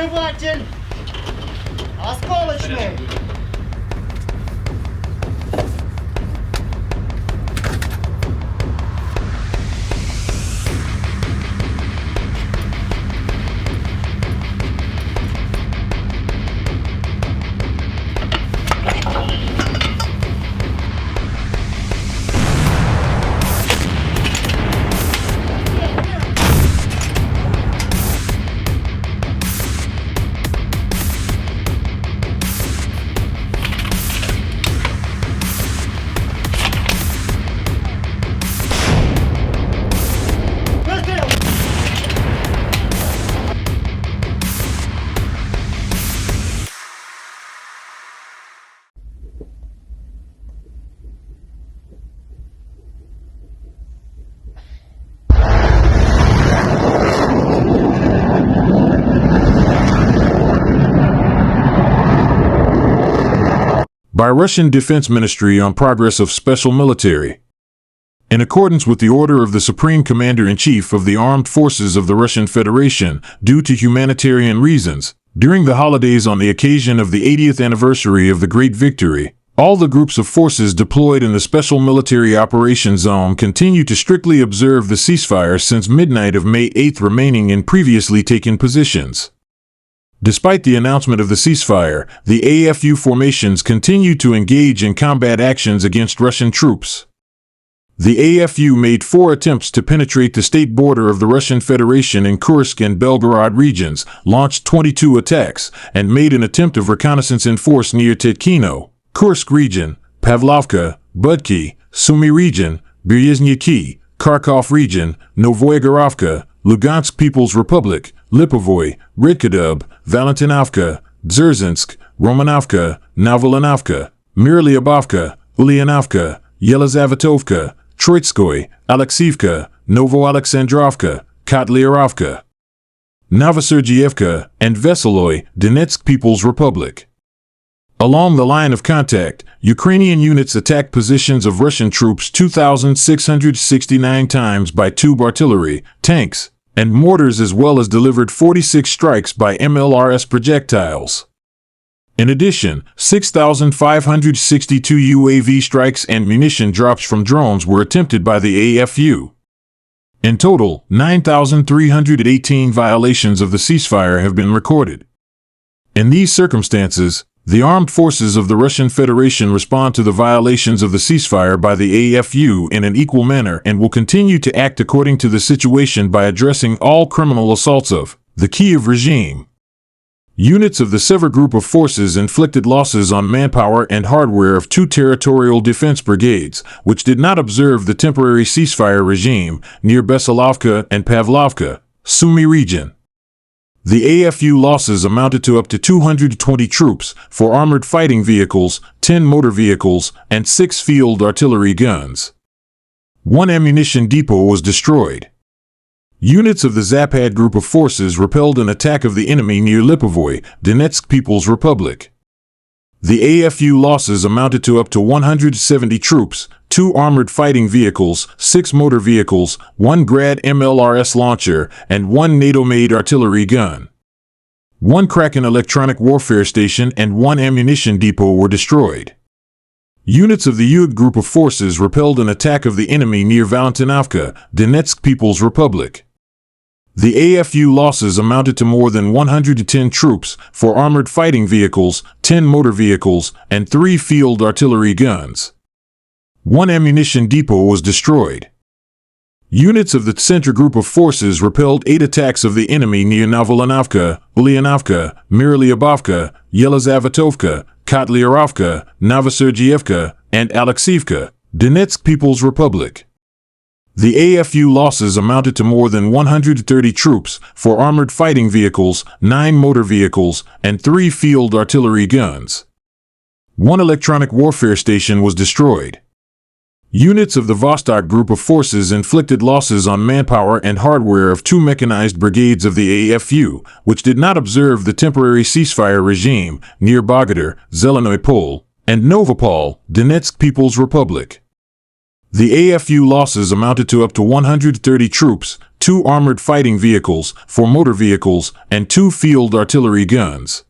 Взрыватель! Осколочный! By Russian Defense Ministry on progress of special military. In accordance with the order of the Supreme Commander-in-Chief of the Armed Forces of the Russian Federation, due to humanitarian reasons, during the holidays on the occasion of the 80th anniversary of the Great Victory, all the groups of forces deployed in the Special Military Operations Zone continue to strictly observe the ceasefire since midnight of May 8th, remaining in previously taken positions. Despite the announcement of the ceasefire, the AFU formations continue to engage in combat actions against Russian troops. The AFU made 4 attempts to penetrate the state border of the Russian Federation in Kursk and Belgorod regions, launched 22 attacks, and made an attempt of reconnaissance in force near Tetkino, Kursk region, Pavlovka, Budki, Sumy region, Bereznyky, Kharkov region, Novoyegorovka, Lugansk People's Republic, Lipovoy, Redkadub, Valentinovka, Dzержинsk, Romanovka, Novolinovka, Myrolyubovka, Ulyanovka, Yelizavetovka, Troitskoy, Alexievka, Novoalexandrovka, Kotlyarovka, Novosergievka, and Veseloy, Donetsk People's Republic. Along the line of contact, Ukrainian units attacked positions of Russian troops 2,669 times by tube artillery, tanks, and mortars, as well as delivered 46 strikes by MLRS projectiles. In addition, 6,562 UAV strikes and munition drops from drones were attempted by the AFU. In total, 9,318 violations of the ceasefire have been recorded. In these circumstances, the armed forces of the Russian Federation respond to the violations of the ceasefire by the AFU in an equal manner and will continue to act according to the situation by addressing all criminal assaults of the Kiev regime. Units of the Sever Group of Forces inflicted losses on manpower and hardware of 2 territorial defense brigades, which did not observe the temporary ceasefire regime, near Beselovka and Pavlovka, Sumy region. The AFU losses amounted to up to 220 troops, 4 armored fighting vehicles, 10 motor vehicles, and 6 field artillery guns. 1 ammunition depot was destroyed. Units of the Zapad Group of Forces repelled an attack of the enemy near Lipovoy, Donetsk People's Republic. The AFU losses amounted to up to 170 troops, 2 armored fighting vehicles, 6 motor vehicles, 1 Grad MLRS launcher, and 1 NATO-made artillery gun. 1 Kraken electronic warfare station and 1 ammunition depot were destroyed. Units of the Yug Group of Forces repelled an attack of the enemy near Valentinovka, Donetsk People's Republic. The AFU losses amounted to more than 110 troops, 4 armored fighting vehicles, 10 motor vehicles, and 3 field artillery guns. 1 ammunition depot was destroyed. Units of the Center Group of Forces repelled 8 attacks of the enemy near Novolinovka, Ulyanovka, Myrolyubovka, Yelizavetovka, Kotlyarovka, Novosergievka, and Alexievka, Donetsk People's Republic. The AFU losses amounted to more than 130 troops, 4 armored fighting vehicles, 9 motor vehicles, and 3 field artillery guns. 1 electronic warfare station was destroyed. Units of the Vostok Group of Forces inflicted losses on manpower and hardware of 2 mechanized brigades of the AFU, which did not observe the temporary ceasefire regime, near Bogodar, Zelenoy Pol, and Novopol, Donetsk People's Republic. The AFU losses amounted to up to 130 troops, 2 armored fighting vehicles, 4 motor vehicles, and 2 field artillery guns.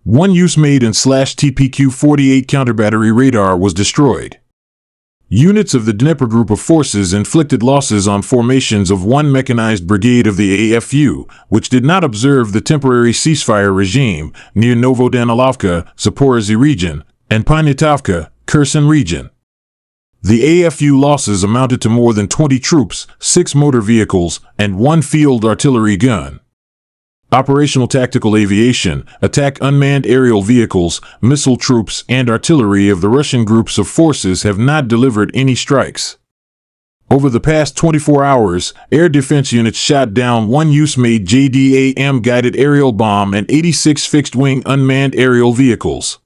1 use-made-in/TPQ-48 counterbattery radar was destroyed. Units of the Dnieper Group of Forces inflicted losses on formations of 1 mechanized brigade of the AFU, which did not observe the temporary ceasefire regime, near Novodanilovka, Zaporozhye region, and Poniatowka, Kherson region. The AFU losses amounted to more than 20 troops, 6 motor vehicles, and 1 field artillery gun. Operational tactical aviation, attack unmanned aerial vehicles, missile troops, and artillery of the Russian groups of forces have not delivered any strikes. Over the past 24 hours, air defense units shot down 1 use-made JDAM guided aerial bomb and 86 fixed-wing unmanned aerial vehicles.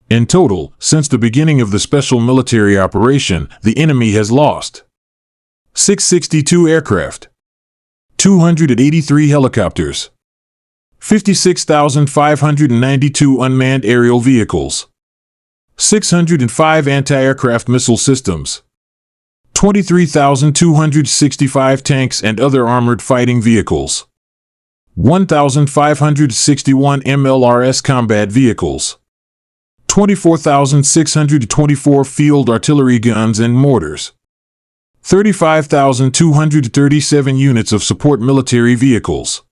In total, since the beginning of the special military operation, the enemy has lost 662 aircraft, 283 helicopters, 56,592 unmanned aerial vehicles, 605 anti-aircraft missile systems, 23,265 tanks and other armored fighting vehicles, 1,561 MLRS combat vehicles, 24,624 field artillery guns and mortars, 35,237 units of support military vehicles,